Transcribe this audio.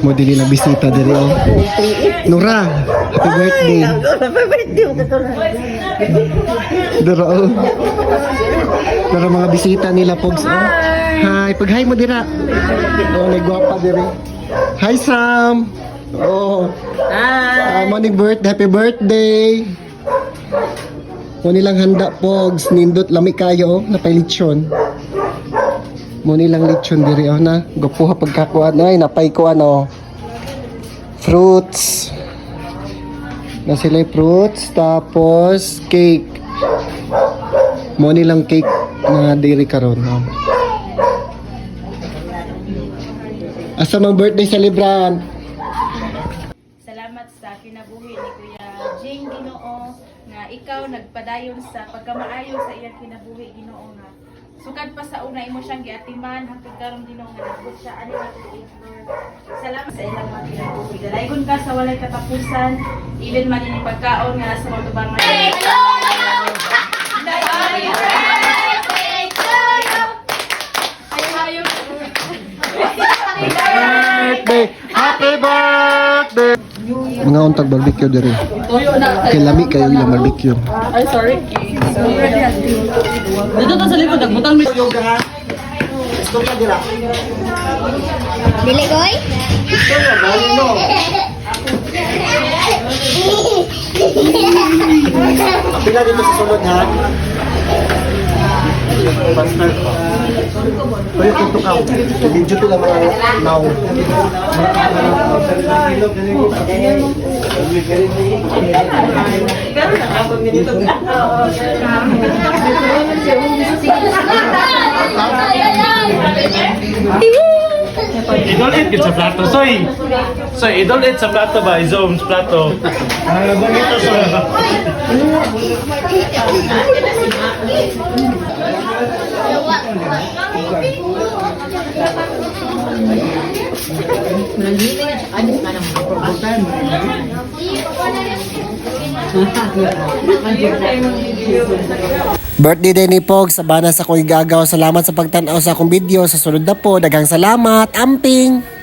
Mo dili na bisita diri oh. Nora, happy birthday. Happy birthday mo ka Dira oh. Para mga bisita nila Pogs oh. Hi, pag-hi mo dira. Oh, nagwapa diri. Hi Sam. Oh. Hi. Morning birthday, happy birthday. Mo nilang handa Pogs, nindot lami kayo oh, napay lechon. Mo nilang lechon diri oh na. Gopuha pagkakuan ay napay ko ano. Fruits. Na sila fruits tapos cake. Mo nilang cake na diri karon oh. Asa mang birthday celebrant? Salamat sa kinabuhi ni Kuya Jing Ginoo nga ikaw nagpadayon sa pagkamaayo sa iyang kinabuhi Ginoo nga sukad pa sa una imo siyang giatiman hangtod karon Ginoo nga nabot siya ani nga Lord. Salamat sa ilang mga kinabuhi. Dalaygon ka sa walay katapusan even man ini pagkaon nga sa mga tubangan. Birthday! Happy birthday! Mga untag barbecue diri. Kay lami kayo ilang barbecue. Ay, sorry. Dito to sa likod, nagbutang may... Yoga ha? Stop na dira. Dili koy? Pila dito sa sulod ha? Pastor ko. Pwede kong tukaw. Video to lang mga now. Idol eat sa plato, soy. Soy, idol eat sa plato ba? Izom sa plato. Bonito, soy. Birthday day ni Pog, sabana sa kong igagaw. Salamat sa pagtanaw sa akong video. Sa sunod na po, daghang salamat. Amping!